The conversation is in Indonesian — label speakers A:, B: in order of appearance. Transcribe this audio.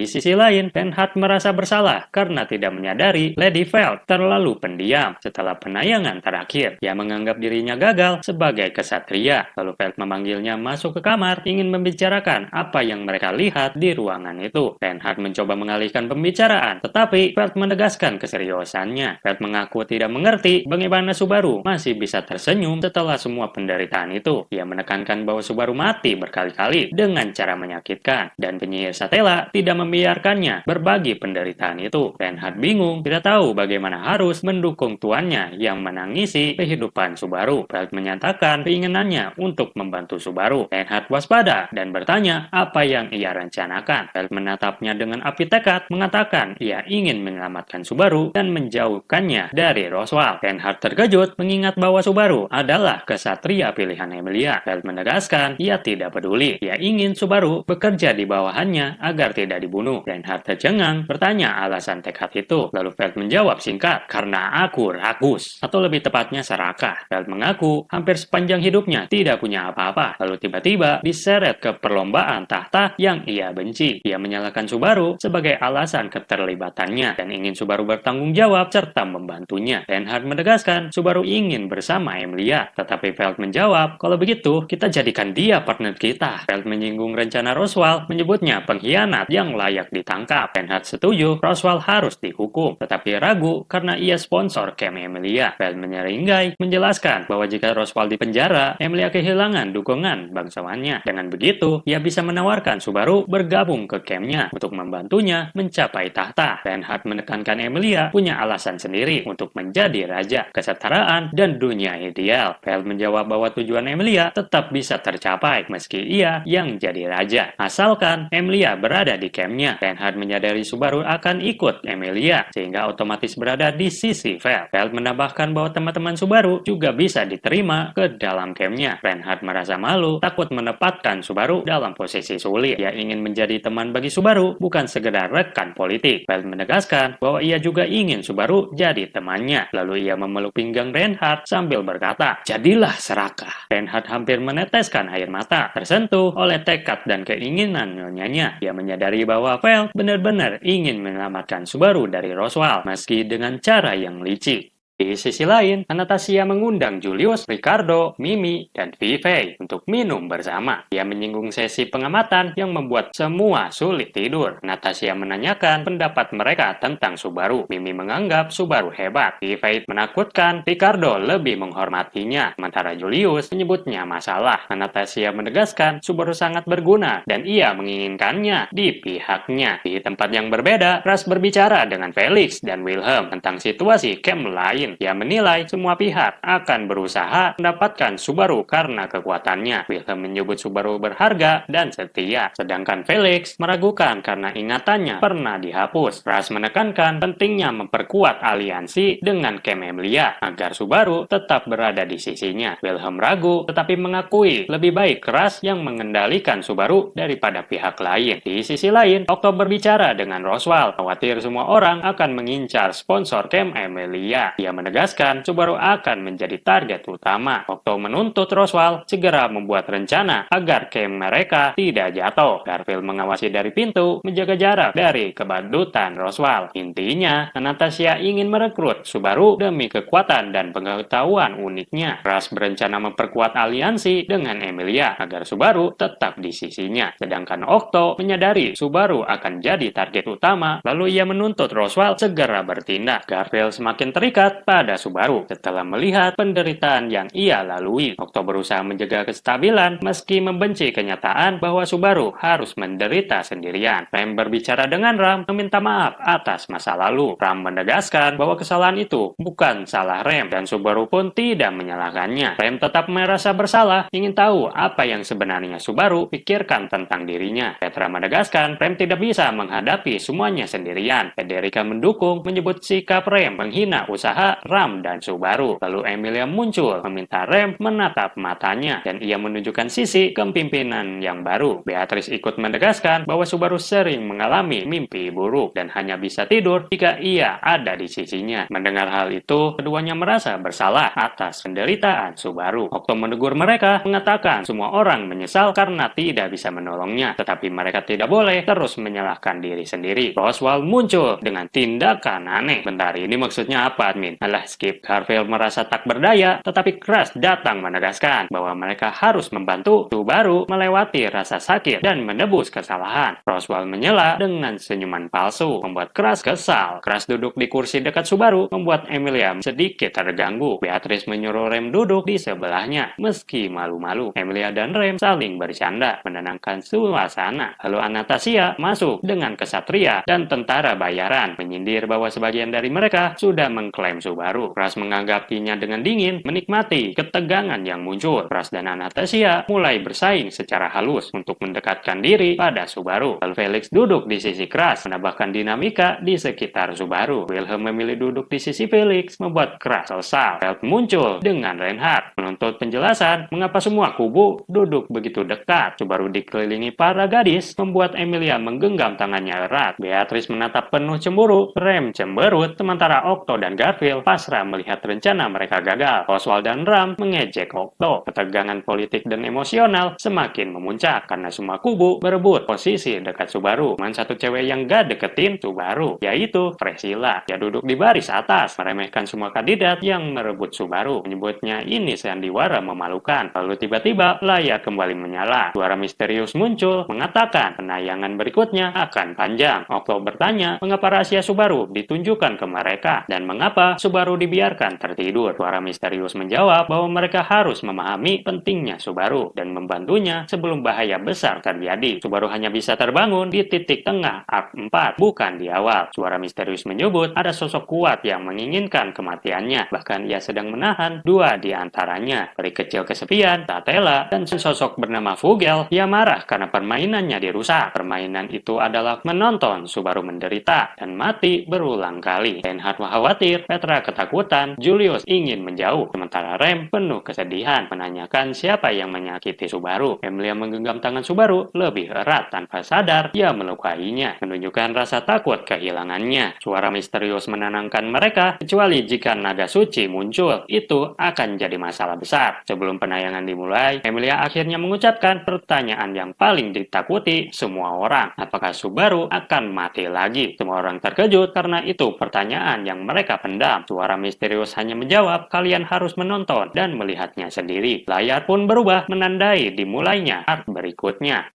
A: Di sisi lain, Reinhardt merasa bersalah karena tidak menyadari Lady Veld terlalu pendiam setelah penayangan terakhir. Ia menganggap dirinya gagal sebagai kesatria. Lalu Veld memanggilnya masuk ke kamar, ingin membicarakan apa yang mereka lihat di ruangan itu. Reinhardt mencoba mengalihkan pembicaraan, tetapi Veld menegaskan keseriusannya. Veld mengaku tidak mengerti bagaimana Subaru masih bisa tersenyum setelah semua penderitaan itu. Ia menekankan bahwa Subaru mati berkali-kali dengan cara menyakitkan, dan penyihir Satella tidak membiarkannya berbagi penderitaan itu. Reinhardt bingung, tidak tahu bagaimana harus mendukung tuannya yang menangisi kehidupan Subaru. Veld menyatakan keinginannya untuk membantu Subaru. Reinhardt waspada dan bertanya apa yang ia rencanakan. Veld menatapnya dengan api tekad, mengatakan ia ingin menyelamatkan Subaru dan menjauhkannya dari Roswell. Reinhardt terkejut mengingat bahwa Subaru adalah kesatria pilihan Emilia. Veld menegaskan ia tidak peduli. Ia ingin Subaru bekerja di bawahannya agar tidak dibunuh. Reinhardt tercengang, bertanya alasan tekad itu. Lalu Veld menjawab singkat, karena aku ragus, atau lebih tepatnya serakah. Veld mengaku hampir sepanjang hidupnya tidak punya apa-apa, lalu tiba-tiba diseret ke perlombaan tahta yang ia benci. Ia menyalahkan Subaru sebagai alasan keterlibatannya dan ingin Subaru bertanggung jawab serta membantunya. Reinhardt menegaskan Subaru ingin bersama Emilia, tetapi Veld menjawab, kalau begitu kita jadikan dia partner kita. Veld menyinggung rencana Roswell, menyebutnya pengkhianat yang layak ditangkap. Reinhardt setuju Roswell harus dihukum, tetapi ragu karena ia sponsor camp Emilia. Veld menyeringai menjelaskan bahwa jika Roswell dipenjara, Emilia kehilangan dukungan bangsawannya. Dengan begitu, ia bisa menawarkan Subaru bergabung ke campnya untuk membantunya mencapai tahta. Reinhardt menekankan Emilia punya alasan sendiri untuk menjadi raja, kesetaraan, dan dunia ideal. Veld menjawab bahwa tujuan Emilia tetap bisa tercapai meski ia yang jadi raja, asalkan Emilia berada di campnya. Reinhardt menyadari Subaru akan ikut Emilia, sehingga otomatis berada di sisi Veld. Veld menambahkan bahwa teman-teman Subaru juga bisa diterima ke dalam campnya. Reinhardt merasa malu, takut menempatkan Subaru dalam posisi sulit. Ia ingin menjadi teman bagi Subaru, bukan sekedar rekan politik. Veld menegaskan bahwa ia juga ingin Subaru jadi temannya. Lalu ia memeluk pinggang Reinhardt sambil berkata, jadilah serakah. Reinhardt hampir meneteskan air mata, tersentuh oleh tekad dan keinginan nyonyanya. Ia menyadari bahwa Veld benar-benar ingin menyelamatkan Subaru dari Roswell, meski dengan cara yang licik. Di sisi lain, Anastasia mengundang Julius, Ricardo, Mimi, dan Vivey untuk minum bersama. Ia menyinggung sesi pengamatan yang membuat semua sulit tidur. Anastasia menanyakan pendapat mereka tentang Subaru. Mimi menganggap Subaru hebat. Vivey menakutkan, Ricardo lebih menghormatinya. Sementara Julius menyebutnya masalah. Anastasia menegaskan Subaru sangat berguna dan ia menginginkannya di pihaknya. Di tempat yang berbeda, Ras berbicara dengan Felix dan Wilhelm tentang situasi camp lain. Ia menilai semua pihak akan berusaha mendapatkan Subaru karena kekuatannya. Wilhelm menyebut Subaru berharga dan setia, sedangkan Felix meragukan karena ingatannya pernah dihapus. Ras menekankan pentingnya memperkuat aliansi dengan camp Emilia agar Subaru tetap berada di sisinya. Wilhelm ragu tetapi mengakui lebih baik Ras yang mengendalikan Subaru daripada pihak lain. Di sisi lain, Octo berbicara dengan Roswell, khawatir semua orang akan mengincar sponsor camp Emilia. Ia menegaskan Subaru akan menjadi target utama. Octo menuntut Roswell segera membuat rencana agar camp mereka tidak jatuh. Garfield mengawasi dari pintu, menjaga jarak dari kebadutan Roswell. Intinya, Anastasia ingin merekrut Subaru demi kekuatan dan pengetahuan uniknya. Ras berencana memperkuat aliansi dengan Emilia agar Subaru tetap di sisinya. Sedangkan Octo menyadari Subaru akan jadi target utama, lalu ia menuntut Roswell segera bertindak. Garfield semakin terikat pada Subaru setelah melihat penderitaan yang ia lalui. Octo berusaha menjaga kestabilan meski membenci kenyataan bahwa Subaru harus menderita sendirian. Rem berbicara dengan Ram meminta maaf atas masa lalu. Ram menegaskan bahwa kesalahan itu bukan salah Rem dan Subaru pun tidak menyalahkannya. Rem tetap merasa bersalah, ingin tahu apa yang sebenarnya Subaru pikirkan tentang dirinya. Petra menegaskan Rem tidak bisa menghadapi semuanya sendirian. Federica mendukung, menyebut sikap Rem menghina usaha Emilia, Ram, dan Subaru. Lalu Emilia muncul, meminta Rem menatap matanya, dan ia menunjukkan sisi kepemimpinan yang baru. Beatrice ikut menegaskan bahwa Subaru sering mengalami mimpi buruk dan hanya bisa tidur jika ia ada di sisinya. Mendengar hal itu, keduanya merasa bersalah atas penderitaan Subaru. Okto menegur mereka, mengatakan semua orang menyesal karena tidak bisa menolongnya, tetapi mereka tidak boleh terus menyalahkan diri sendiri. Roswell muncul dengan tindakan aneh. Bentar, ini maksudnya apa, admin? Alah, skip. Garfield merasa tak berdaya, tetapi Crash datang menegaskan bahwa mereka harus membantu Subaru melewati rasa sakit dan menebus kesalahan. Roswell menyela dengan senyuman palsu, membuat Crash kesal. Crash duduk di kursi dekat Subaru, membuat Emilia sedikit terganggu. Beatrice menyuruh Rem duduk di sebelahnya, meski malu-malu. Emilia dan Rem saling bercanda, menenangkan suasana. Lalu Anastasia masuk dengan kesatria dan tentara bayaran, menyindir bahwa sebagian dari mereka sudah mengklaim Subaru. Crash menanggapinya dengan dingin, menikmati ketegangan yang muncul. Crash dan Anastasia mulai bersaing secara halus untuk mendekatkan diri pada Subaru. Lalu Felix duduk di sisi Crash, menambahkan dinamika di sekitar Subaru. Wilhelm memilih duduk di sisi Felix, membuat Crash kesal. Feld muncul dengan Reinhardt, menuntut penjelasan mengapa semua kubu duduk begitu dekat. Subaru dikelilingi para gadis, membuat Emilia menggenggam tangannya erat. Beatrice menatap penuh cemburu, Rem cemberut, sementara Okto dan Garfield pasrah melihat rencana mereka gagal. Oswald dan Ram mengejek Okto. Ketegangan politik dan emosional semakin memuncak karena semua kubu berebut posisi dekat Subaru. Cuman satu cewek yang gak deketin Subaru, yaitu Priscilla. Dia duduk di baris atas, meremehkan semua kandidat yang merebut Subaru, menyebutnya ini sandiwara memalukan. Lalu tiba-tiba layar kembali menyala. Suara misterius muncul, mengatakan penayangan berikutnya akan panjang. Okto bertanya mengapa rahasia Subaru ditunjukkan ke mereka dan mengapa Subaru dibiarkan tertidur. Suara misterius menjawab bahwa mereka harus memahami pentingnya Subaru dan membantunya sebelum bahaya besar terjadi. Subaru hanya bisa terbangun di titik tengah Arc 4, bukan di awal. Suara misterius menyebut ada sosok kuat yang menginginkan kematiannya. Bahkan ia sedang menahan dua di antaranya. Peri kecil kesepian, Tatela, dan sosok bernama Vogel. Ia marah karena permainannya dirusak. Permainan itu adalah menonton Subaru menderita dan mati berulang kali. Reinhardt khawatir, Petra ketakutan, Julius ingin menjauh, sementara Rem penuh kesedihan, menanyakan siapa yang menyakiti Subaru. Emilia menggenggam tangan Subaru lebih erat tanpa sadar ia melukainya, menunjukkan rasa takut kehilangannya. Suara misterius menenangkan mereka, kecuali jika naga suci muncul, itu akan jadi masalah besar. Sebelum penayangan dimulai, Emilia akhirnya mengucapkan pertanyaan yang paling ditakuti semua orang. Apakah Subaru akan mati lagi? Semua orang terkejut karena itu pertanyaan yang mereka pendam. Suara misterius hanya menjawab, kalian harus menonton dan melihatnya sendiri. Layar pun berubah menandai dimulainya arc berikutnya.